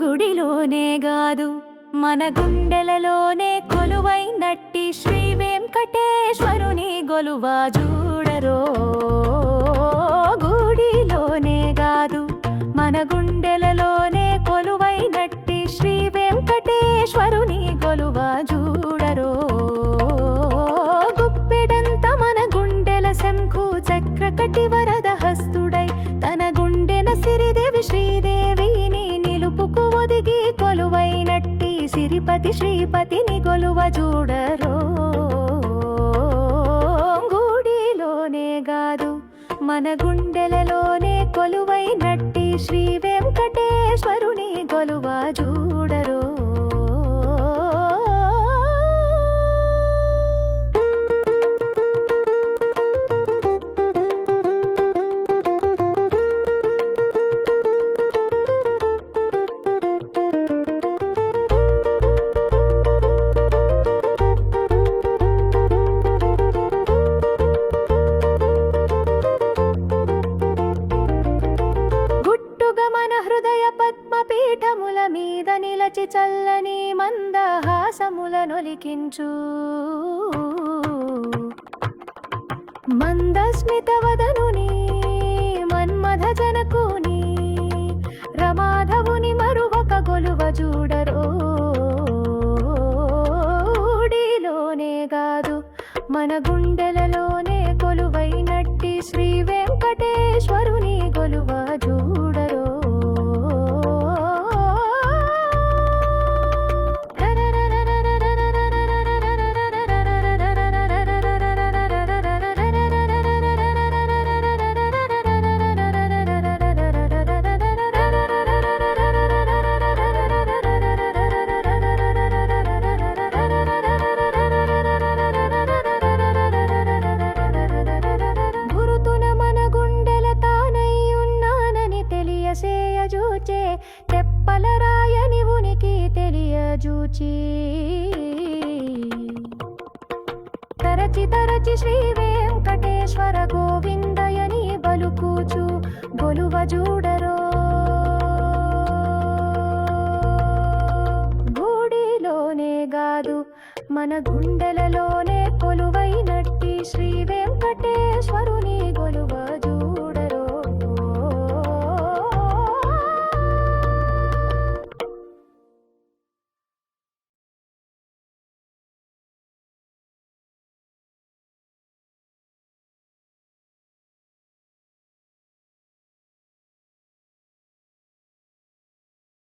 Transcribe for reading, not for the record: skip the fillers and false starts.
గుడిలోనే గాదు మన గుండెలలోనే కొలువైనట్టి శ్రీ వెంకటేశ్వరుని గొలువ చూడరో. గుడిలోనే గాదు మన గుండెలలోనే కొలువైనట్టి శ్రీ వెంకటేశ్వరుని గొలువ చూడరో. గుప్పెడంత మన గుండెల శంఖు చక్రకటి వరద హస్తుడై తన గుండెన సిరిదేవి శ్రీదేవిని నిలుపుకు ఒదిగి కొలువైనట్టి సిరిపతి శ్రీపతిని గొలువ చూడరో. గుడిలోనే గాదు మన గుండెలలోనే కొలువైనట్టి శ్రీ వెంకటేశ్వరుని గొలువ చూడరో. పద్మపీఠముల మీద నిలచి చల్లని మందహాసముల నొలికించు మందస్మిత వదనుని మన్మథ జనకుని రమాధవుని మరువక గొలువ చూడరో. గుడిలోనే గాదు మన గుండెలలోనే కొలువైనట్టి శ్రీ వెంకటేశ్వరుని గొలువ చూడరో. జూచే తెప్పల రాయని ఉనికి తెలియజూచి తరచి తరచి శ్రీ వెంకటేశ్వర గోవిందయని బలుకూచు గొలువ చూడరో. గుడిలోనే గాదు మన గుండెలలోనే కొలువైనట్టి శ్రీ వెంకటేశ్వరుని గొలువ